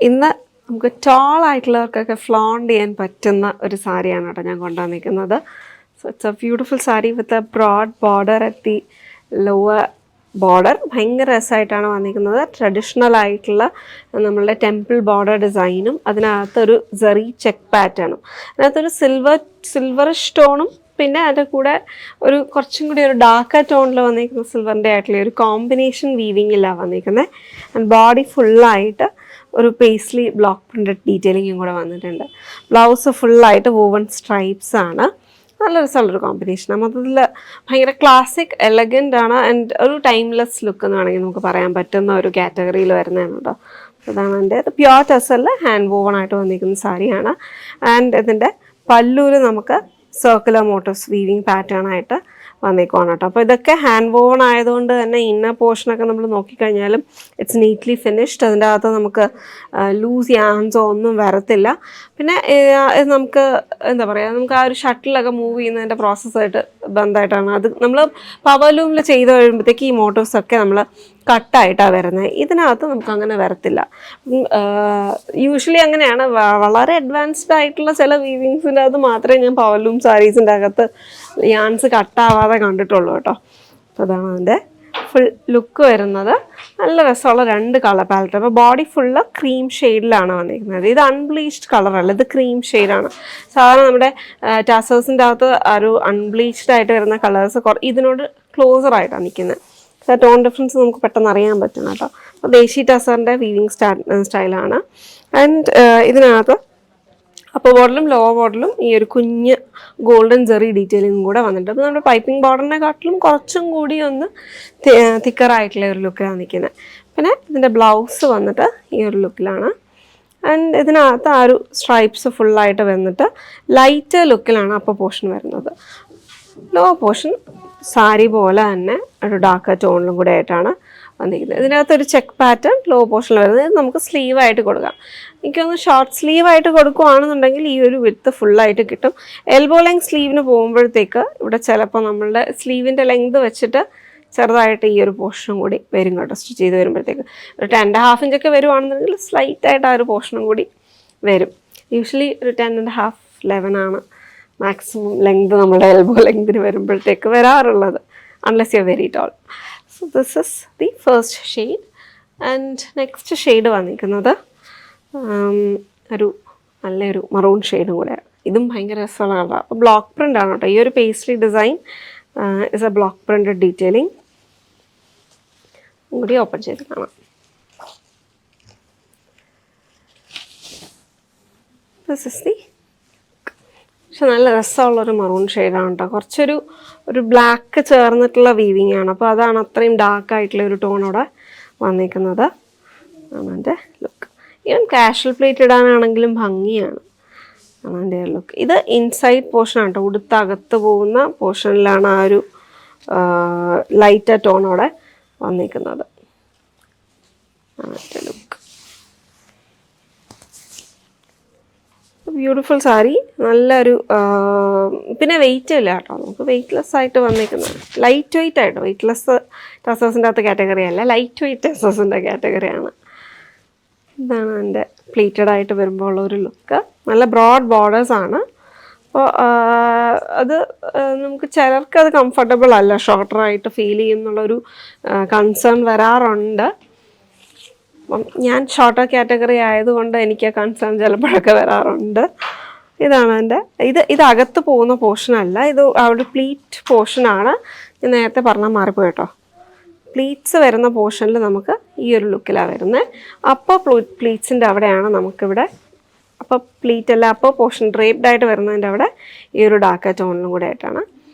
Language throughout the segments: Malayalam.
ഇന്ന് നമുക്ക് ടോൾ ആയിട്ടുള്ളവർക്കൊക്കെ ഫ്ലോണ്ട് ചെയ്യാൻ പറ്റുന്ന ഒരു സാരിയാണ് കേട്ടോ ഞാൻ കൊണ്ടുവന്നിരിക്കുന്നത്. So it's a beautiful sari with a broad border at the lower border. ഭയങ്കര രസമായിട്ടാണ് വന്നിരിക്കുന്നത്. ട്രഡീഷണൽ ആയിട്ടുള്ള നമ്മളുടെ ടെമ്പിൾ ബോർഡർ ഡിസൈനും അതിനകത്തൊരു സെറി ചെക്ക് പാറ്റേണും അതിനകത്തൊരു സിൽവർ സ്റ്റോണും പിന്നെ അതിൻ്റെ കൂടെ ഒരു കുറച്ചും കൂടി ഒരു ഡാർക്ക് ടോണിൽ വന്നിരിക്കുന്ന സിൽവറിൻ്റെ ആയിട്ടുള്ള ഒരു കോമ്പിനേഷൻ വീവിങ്ങിലാണ് വന്നിരിക്കുന്നത്. ആൻഡ് ബോഡി ഫുള്ളായിട്ട് ഒരു പേസ്ലി ബ്ലോക്ക് പ്രിൻറ്റഡ് ഡീറ്റെയിലിങ്ങും കൂടെ വന്നിട്ടുണ്ട്. ബ്ലൗസ് ഫുള്ളായിട്ട് വൂവൺ സ്ട്രൈപ്സ് ആണ്. നല്ല രസമുള്ളൊരു കോമ്പിനേഷനാണ്. മൊത്തത്തിൽ ഭയങ്കര ക്ലാസിക് എലഗൻ്റ് ആണ് ആൻഡ് ഒരു ടൈംലെസ് ലുക്ക് എന്ന് വേണമെങ്കിൽ നമുക്ക് പറയാൻ പറ്റുന്ന ഒരു കാറ്റഗറിയിൽ വരുന്നതാണ് കേട്ടോ. അതാണ് എൻ്റെ പ്യുവർ ടെസലിൽ ഹാൻഡ് വൂവൺ ആയിട്ട് വന്നിരിക്കുന്ന സാരിയാണ്. ആൻഡ് ഇതിൻ്റെ പല്ലൂര് നമുക്ക് സർക്കുലർ മോട്ടീവ്സ് വീവിങ് പാറ്റേൺ ആയിട്ട് വന്നേക്കുവാണ് കേട്ടോ. അപ്പോൾ ഇതൊക്കെ ഹാൻഡ് വോൺ ആയതുകൊണ്ട് തന്നെ ഇന്നർ പോർഷനൊക്കെ നമ്മൾ നോക്കിക്കഴിഞ്ഞാലും ഇറ്റ്സ് നീറ്റ്ലി ഫിനിഷ്ഡ്. അതിൻ്റെ അകത്ത് നമുക്ക് ലൂസ് യാൻസോ ഒന്നും വരത്തില്ല. പിന്നെ നമുക്ക് എന്താ പറയുക, നമുക്ക് ആ ഒരു ഷട്ടിലൊക്കെ മൂവ് ചെയ്യുന്നതിൻ്റെ പ്രോസസ്സായിട്ട് ബന്ധമായിട്ടാണ് അത് നമ്മൾ പവർ ലൂമിൽ ചെയ്ത് കഴിയുമ്പോഴത്തേക്ക് ഈ മോട്ടോഴ്സൊക്കെ നമ്മൾ കട്ടായിട്ടാണ് വരുന്നത്. ഇതിനകത്ത് നമുക്ക് അങ്ങനെ വരത്തില്ല. യൂഷ്വലി അങ്ങനെയാണ്. വളരെ അഡ്വാൻസ്ഡ് ആയിട്ടുള്ള ചില വീവിങ്സിൻ്റെ അകത്ത് മാത്രമേ ഞാൻ പവർ ലൂം സാരീസിൻ്റെ അകത്ത് യാൻസ് കട്ടാവാതെ കണ്ടിട്ടുള്ളൂ കേട്ടോ. അപ്പോൾ അതാണ് അതിൻ്റെ ഫുൾ ലുക്ക് വരുന്നത്. നല്ല രസമുള്ള രണ്ട് കളർ പാലറ്റ്. അപ്പോൾ ബോഡി ഫുള്ള് ക്രീം ഷെയ്ഡിലാണ് വന്നിരിക്കുന്നത്. ഇത് അൺബ്ലീച്ച്ഡ് കളറല്ല, ഇത് ക്രീം ഷെയ്ഡാണ്. സാധാരണ നമ്മുടെ ടാസേഴ്സിൻ്റെ അകത്ത് ഒരു അൺബ്ലീച്ച്ഡ് ആയിട്ട് വരുന്ന കളേഴ്സ് ഇതിനോട് ക്ലോസർ ആയിട്ടാണ് നിൽക്കുന്നത്. ടോൺ ഡിഫറൻസ് നമുക്ക് പെട്ടെന്ന് അറിയാൻ പറ്റും കേട്ടോ. അപ്പോൾ ദേശി ടസറിൻ്റെ വീവിങ് സ്റ്റൈലാണ്. ആൻഡ് ഇതിനകത്ത് അപ്പർ ബോർഡറിലും ലോവർ ബോർഡറിലും ഈ ഒരു കുഞ്ഞ് ഗോൾഡൻ ജെറി ഡീറ്റെയിലിംഗ് കൂടെ വന്നിട്ടുണ്ട്. അപ്പോൾ നമ്മുടെ പൈപ്പിംഗ് ബോർഡറിനെക്കാട്ടിലും കുറച്ചും കൂടി ഒന്ന് തിക്കറായിട്ടുള്ള ഒരു ലുക്കിലാണ് നിൽക്കുന്നത്. പിന്നെ ഇതിൻ്റെ ബ്ലൗസ് വന്നിട്ട് ഈ ഒരു ലുക്കിലാണ്. ആൻഡ് ഇതിനകത്ത് ആ ഒരു സ്ട്രൈപ്സ് ഫുള്ളായിട്ട് വന്നിട്ട് ലൈറ്റ് ലുക്കിലാണ് അപ്പർ പോർഷൻ വരുന്നത്. ലോ പോർഷൻ സാരി പോലെ തന്നെ ഒരു ഡാർക്ക് ടോണിലും കൂടെ ആയിട്ടാണ് വന്നിരിക്കുന്നത്. ഇതിനകത്തൊരു ചെക്ക് പാറ്റേൺ ലോ പോർഷനിൽ വരുന്നത്. ഇത് നമുക്ക് സ്ലീവായിട്ട് കൊടുക്കാം. എനിക്കൊന്ന് ഷോർട്ട് സ്ലീവായിട്ട് കൊടുക്കുകയാണെന്നുണ്ടെങ്കിൽ ഈ ഒരു വിഡ്ത്ത് ഫുള്ളായിട്ട് കിട്ടും. എൽബോ ലെങ്ത് സ്ലീവിന് പോകുമ്പോഴത്തേക്ക് ഇവിടെ ചിലപ്പോൾ നമ്മളുടെ സ്ലീവിൻ്റെ ലെങ്ത് വെച്ചിട്ട് ചെറുതായിട്ട് ഈ ഒരു പോർഷനും കൂടി വരും കേട്ടോ. സ്റ്റിച്ച് ചെയ്ത് വരുമ്പോഴത്തേക്ക് ഒരു 10.5 ഇഞ്ചൊക്കെ വരുവാണെന്നുണ്ടെങ്കിൽ സ്ലൈറ്റായിട്ട് ആ ഒരു പോർഷനും കൂടി വരും. യൂഷ്വലി ഒരു 10.5 11 ആണ് മാക്സിമം ലെങ്ത് നമ്മുടെ എൽബോ ലെങ്തിന് വരുമ്പോഴത്തേക്ക് വരാറുള്ളത്, unless you are very tall. So this is the first shade. And next shade വന്നിരിക്കുന്നത് ഒരു നല്ലൊരു മറൂൺ ഷെയ്ഡും കൂടെയാണ്. ഇതും ഭയങ്കര രസമുള്ള കളറാണ്. അപ്പോൾ ബ്ലോക്ക് പ്രിൻ്റ് ആണ് കേട്ടോ. ഈ ഒരു pastry design is A block printed detailing കൂടി ഓപ്പൺ ചെയ്ത് കാണാം. ദിസ് ഇസ് ദി പക്ഷെ നല്ല രസമുള്ളൊരു മറൂൺ ഷെയ്ഡാണ് കേട്ടോ. കുറച്ചൊരു ബ്ലാക്ക് ചേർന്നിട്ടുള്ള വീവിങ് ആണ്. അപ്പോൾ അതാണ് അത്രയും ഡാർക്കായിട്ടുള്ള ഒരു ടോണോടെ വന്നിരിക്കുന്നത്. ആണ് എൻ്റെ ലുക്ക്. ഈവൻ കാഷ്വൽ പ്ലേറ്റ് ഇടാനാണെങ്കിലും ഭംഗിയാണ്. ആണ് എൻ്റെ ലുക്ക്. ഇത് ഇൻസൈഡ് പോർഷനാണ് കേട്ടോ. ഉടുത്തകത്ത് പോകുന്ന പോർഷനിലാണ് ആ ഒരു ലൈറ്റ് ടോണോടെ വന്നിരിക്കുന്നത്. ആണ് എൻ്റെ ലുക്ക്. ബ്യൂട്ടിഫുൾ സാരി. നല്ലൊരു പിന്നെ വെയിറ്റ് ഇല്ല കേട്ടോ. നമുക്ക് വെയ്റ്റ്ലെസ് ആയിട്ട് വന്നിരിക്കുന്നത്. ലൈറ്റ് വെയിറ്റ് ആയിട്ടോ. വെയ്റ്റ്ലെസ് ടസേഴ്സിൻ്റെ അകത്ത് കാറ്റഗറി അല്ല, ലൈറ്റ് വെയിറ്റ് ടസേഴ്സിൻ്റെ കാറ്റഗറിയാണ്. ഇതാണ് എൻ്റെ പ്ലീറ്റഡ് ആയിട്ട് വരുമ്പോൾ ഉള്ളൊരു ലുക്ക്. നല്ല ബ്രോഡ് ബോർഡേഴ്സാണ്. അപ്പോൾ അത് നമുക്ക് ചിലർക്ക് അത് കംഫർട്ടബിൾ അല്ല, ഷോർട്ടറായിട്ട് ഫീൽ ചെയ്യുന്നുള്ളൊരു കൺസേൺ വരാറുണ്ട്. അപ്പം ഞാൻ ഷോർട്ടർ കാറ്റഗറി ആയതുകൊണ്ട് എനിക്ക് കൺസേൺ ചിലപ്പോഴൊക്കെ വരാറുണ്ട്. ഇതാണ് എൻ്റെ ഇത് അകത്ത് പോകുന്ന പോർഷനല്ല, ഇത് അവിടെ പ്ലീറ്റ് പോർഷനാണ്. ഞാൻ നേരത്തെ പറഞ്ഞാൽ മാറിപ്പോയി കേട്ടോ. പ്ലീറ്റ്സ് വരുന്ന പോർഷനിൽ നമുക്ക് ഈ ഒരു ലുക്കിലാണ് വരുന്നത്. അപ്പോൾ പ്ലീറ്റ്സിൻ്റെ അവിടെയാണ് നമുക്കിവിടെ അപ്പോൾ പ്ലീറ്റ് അല്ല അപ്പോൾ പോർഷൻ ഡ്രേപ്ഡ് ആയിട്ട് വരുന്നതിൻ്റെ അവിടെ ഈ ഒരു ഡാർക്ക് ടോണിലും കൂടെ ആയിട്ടാണ്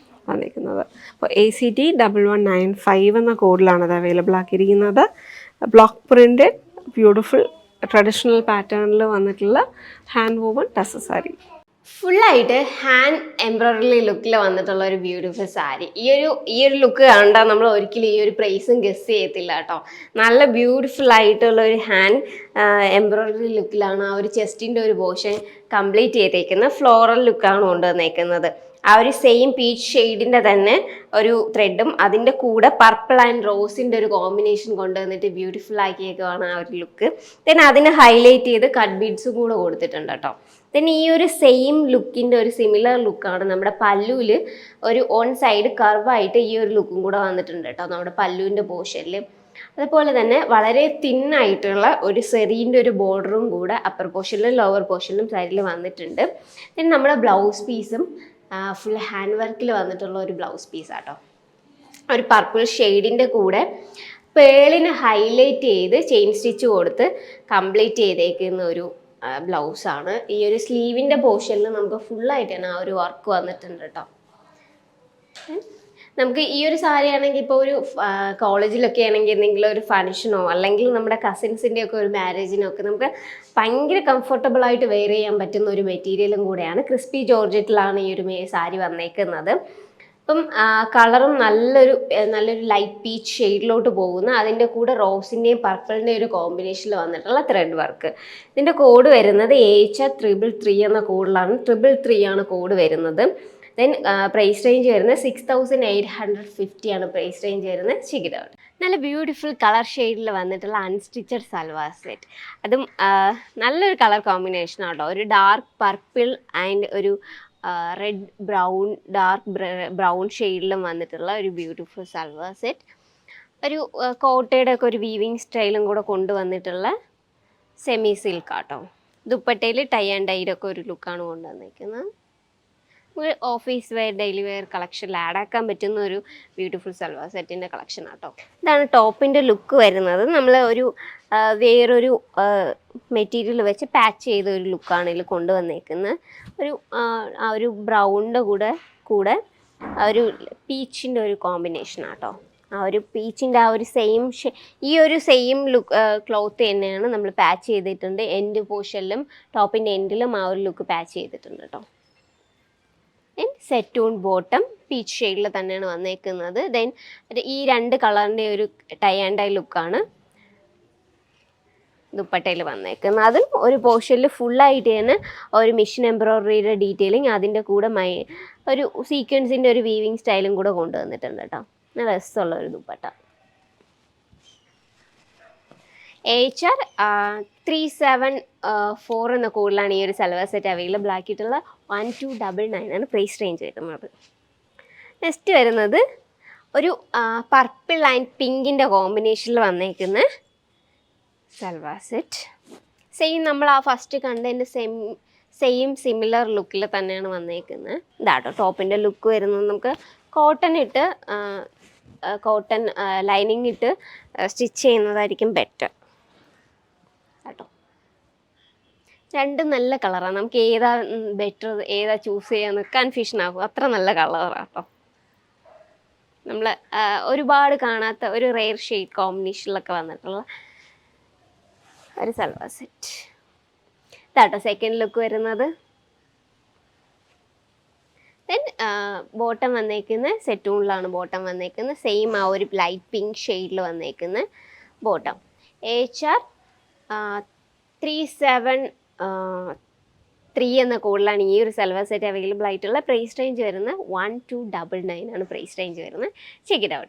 വന്നിരിക്കുന്നത്. അപ്പോൾ ACT 1195 എന്ന കോഡിലാണ് അത് അവൈലബിൾ ആക്കിയിരിക്കുന്നത്. ബ്ലോക്ക് പ്രിൻറ്റഡ് ബ്യൂട്ടിഫുൾ ട്രഡീഷണൽ പാറ്റേണിൽ വന്നിട്ടുള്ള ഹാൻഡ് വൂവൺ ടസർ സാരി. ഫുള്ളായിട്ട് ഹാൻഡ് എംബ്രോയിഡറി ലുക്കിൽ വന്നിട്ടുള്ള ഒരു ബ്യൂട്ടിഫുൾ സാരി. ഈ ഒരു ലുക്ക് കണ്ടാൽ നമ്മൾ ഒരിക്കലും ഈ ഒരു പ്രൈസും ഗസ് ചെയ്യത്തില്ല കേട്ടോ. നല്ല ബ്യൂട്ടിഫുൾ ആയിട്ടുള്ള ഒരു ഹാൻഡ് എംബ്രോയിഡറി ലുക്കിലാണ് ആ ഒരു ചെസ്റ്റിൻ്റെ ഒരു പോർഷൻ കംപ്ലീറ്റ് ചെയ്തേക്കുന്നത്. ഫ്ലോറൽ ലുക്കാണ് കൊണ്ടുവന്നേക്കുന്നത്. ആ ഒരു സെയിം പീച്ച് ഷെയ്ഡിൻ്റെ തന്നെ ഒരു ത്രെഡും അതിൻ്റെ കൂടെ പർപ്പിൾ ആൻഡ് റോസിൻ്റെ ഒരു കോമ്പിനേഷൻ കൊണ്ടുവന്നിട്ട് ബ്യൂട്ടിഫുൾ ആക്കിയേക്കുവാണ് ആ ഒരു ലുക്ക്. ദെൻ അതിന് ഹൈലൈറ്റ് ചെയ്ത് കട്ട് ബീഡ്സും കൂടെ കൊടുത്തിട്ടുണ്ട് കേട്ടോ. ദെൻ ഈ ഒരു സെയിം ലുക്കിൻ്റെ ഒരു സിമിലർ ലുക്കാണ് നമ്മുടെ പല്ലുവിൽ ഒരു ഓൺ സൈഡ് കർവായിട്ട് ഈ ഒരു ലുക്കും കൂടെ വന്നിട്ടുണ്ട് കേട്ടോ നമ്മുടെ പല്ലുവിൻ്റെ പോർഷനിൽ. അതുപോലെ തന്നെ വളരെ തിന്നായിട്ടുള്ള ഒരു സെറീൻ്റെ ഒരു ബോർഡറും കൂടെ അപ്പർ പോർഷനിലും ലോവർ പോർഷനിലും സൈഡിൽ വന്നിട്ടുണ്ട്. ദെൻ നമ്മുടെ ബ്ലൗസ് പീസും ഫുൾ ഹാൻഡ് വർക്കിൽ വന്നിട്ടുള്ള ഒരു ബ്ലൗസ് പീസാട്ടോ. ഒരു പർപ്പിൾ ഷെയ്ഡിൻ്റെ കൂടെ പേളിന് ഹൈലൈറ്റ് ചെയ്ത് ചെയിൻ സ്റ്റിച്ച് കൊടുത്ത് കംപ്ലീറ്റ് ചെയ്തേക്കുന്ന ഒരു ബ്ലൗസാണ്. ഈ ഒരു സ്ലീവിൻ്റെ പോർഷനിൽ നമുക്ക് ഫുള്ളായിട്ട് തന്നെ ആ ഒരു വർക്ക് വന്നിട്ടുണ്ട് കേട്ടോ. നമുക്ക് ഈ ഒരു സാരി ആണെങ്കിൽ ഇപ്പോൾ ഒരു കോളേജിലൊക്കെ ആണെങ്കിൽ എന്തെങ്കിലും ഒരു ഫംഗ്ഷനോ അല്ലെങ്കിൽ നമ്മുടെ കസിൻസിൻ്റെ ഒക്കെ ഒരു മാരേജിനോ ഒക്കെ നമുക്ക് ഭയങ്കര കംഫർട്ടബിൾ ആയിട്ട് വെയർ ചെയ്യാൻ പറ്റുന്ന ഒരു മെറ്റീരിയലും കൂടെയാണ്. ക്രിസ്പി ജോർജറ്റിലാണ് ഈ ഒരു സാരി വന്നേക്കുന്നത്. അപ്പം കളറും നല്ലൊരു ലൈറ്റ് പീച്ച് ഷെയ്ഡിലോട്ട് പോകുന്ന, അതിൻ്റെ കൂടെ റോസിൻ്റെയും പർപ്പിളിൻ്റെയും ഒരു കോമ്പിനേഷനിൽ വന്നിട്ടുള്ള ത്രെഡ് വർക്ക്. ഇതിൻ്റെ കോഡ് വരുന്നത് AH333 എന്ന കോഡിലാണ്. 333 ആണ് കോഡ് വരുന്നത്. ദെൻ പ്രൈസ് റേഞ്ച് വരുന്നത് 6850 ആണ് പ്രൈസ് റേഞ്ച് വരുന്നത്. ചികിടോട് നല്ല ബ്യൂട്ടിഫുൾ കളർ ഷെയ്ഡിൽ വന്നിട്ടുള്ള അൺസ്റ്റിച്ചഡ് സൽവാർ സെറ്റ്. അതും നല്ലൊരു കളർ കോമ്പിനേഷൻ ആട്ടോ. ഒരു ഡാർക്ക് പർപ്പിൾ ആൻഡ് ഒരു റെഡ് ഡാർക്ക് ബ്രൗൺ ഷെയ്ഡിലും വന്നിട്ടുള്ള ഒരു ബ്യൂട്ടിഫുൾ സൽവാർ സെറ്റ്. ഒരു കോട്ടയുടെ ഒക്കെ ഒരു വീവിങ് സ്റ്റൈലും കൂടെ കൊണ്ടുവന്നിട്ടുള്ള സെമി സിൽക്ക് ആട്ടോ. ദുപ്പട്ടയിൽ ടൈ ആൻഡ് ഡൈഡൊക്കെ ഒരു ലുക്കാണ് കൊണ്ടുവന്നിരിക്കുന്നത്. ഓഫീസ് വെയർ ഡെയിലി വെയർ കളക്ഷനിൽ ആഡ് ആക്കാൻ പറ്റുന്ന ഒരു ബ്യൂട്ടിഫുൾ സൽവാർ സെറ്റിൻ്റെ കളക്ഷൻ ആട്ടോ. ഇതാണ് ടോപ്പിൻ്റെ ലുക്ക് വരുന്നത്. നമ്മൾ ഒരു വേറൊരു മെറ്റീരിയൽ വെച്ച് പാച്ച് ചെയ്ത ഒരു ലുക്കാണ് ഇതിൽ കൊണ്ടുവന്നേക്കുന്നത്. ആ ഒരു ബ്രൗണിൻ്റെ കൂടെ ആ ഒരു പീച്ചിൻ്റെ ഒരു കോമ്പിനേഷൻ ആട്ടോ. ആ ഒരു പീച്ചിൻ്റെ ആ ഒരു ഈ ഒരു സെയിം ലുക്ക് ക്ലോത്ത് തന്നെയാണ് നമ്മൾ പാച്ച് ചെയ്തിട്ടുണ്ട്. എൻഡ് പോർഷനിലും ടോപ്പിൻ്റെ എൻഡിലും ആ ഒരു ലുക്ക് പാച്ച് ചെയ്തിട്ടുണ്ട് കേട്ടോ. സെറ്റൂൺ ബോട്ടം പീച്ച് ഷെയ്ഡിൽ തന്നെയാണ് വന്നേക്കുന്നത്. ദെൻ ഈ രണ്ട് കളറിൻ്റെ ഒരു ടൈ ആൻഡ് ഡൈ ലുക്കാണ് ദുപ്പട്ടയിൽ വന്നേക്കുന്നത്. അതും ഒരു പോർഷനിൽ ഫുള്ളായിട്ട് തന്നെ ഒരു മിഷൻ എംബ്രോയിഡറിയുടെ ഡീറ്റെയിലിങ്, അതിൻ്റെ കൂടെ ഒരു സീക്വൻസിൻ്റെ ഒരു വീവിങ് സ്റ്റൈലും കൂടെ കൊണ്ടുവന്നിട്ടുണ്ട് കേട്ടോ. നല്ല രസമുള്ള ഒരു ദുപ്പട്ട. AHR 374 എന്ന കോഡിലാണ് ഈ ഒരു സൽവാർ സെറ്റ് അവൈലബിൾ ആക്കിയിട്ടുള്ള. 1299 ആണ് പ്രൈസ് റേഞ്ച് വരുന്നത്. നെക്സ്റ്റ് വരുന്നത് ഒരു പർപ്പിൾ ആൻഡ് പിങ്കിൻ്റെ കോമ്പിനേഷനിൽ വന്നേക്കുന്ന സൽവാർ സെറ്റ്. സെയിം നമ്മൾ ആ ഫസ്റ്റ് കണ്ടതിൻ്റെ സെയിം സിമിലർ ലുക്കിൽ തന്നെയാണ് വന്നേക്കുന്നത്. ഇതാട്ടോ ടോപ്പിൻ്റെ ലുക്ക് വരുന്നത്. നമുക്ക് കോട്ടൺ ലൈനിങ് ഇട്ട് സ്റ്റിച്ച് ചെയ്യുന്നതായിരിക്കും ബെറ്റർ കേട്ടോ. രണ്ടും നല്ല കളറാണ്. നമുക്ക് ഏതാ ബെറ്റർ, ഏതാ ചൂസ് ചെയ്യാന്ന് കൺഫ്യൂഷൻ ആകും. അത്ര നല്ല കളറാണ് കേട്ടോ. നമ്മൾ ഒരുപാട് കാണാത്ത ഒരു റെയർ ഷെയ്ഡ് കോമ്പിനേഷനിലൊക്കെ വന്നിട്ടുള്ള ഒരു സൽവാർ സെറ്റ്. ഇതാട്ടോ സെക്കൻഡ് ലുക്ക് വരുന്നത്. ദെൻ ബോട്ടം വന്നേക്കുന്നത് സെറ്റൂണിലാണ് ബോട്ടം വന്നേക്കുന്നത്. സെയിം ആ ഒരു ലൈറ്റ് പിങ്ക് ഷെയ്ഡിൽ വന്നേക്കുന്ന ബോട്ടം. AHR 373 എന്ന കോഡിലാണ് ഈ ഒരു സൽവാർ സെറ്റ് അവൈലബിൾ ആയിട്ടുള്ള. പ്രൈസ് റേഞ്ച് വരുന്നത് 1299 ആണ് പ്രൈസ് റേഞ്ച് വരുന്നത്. Check it out.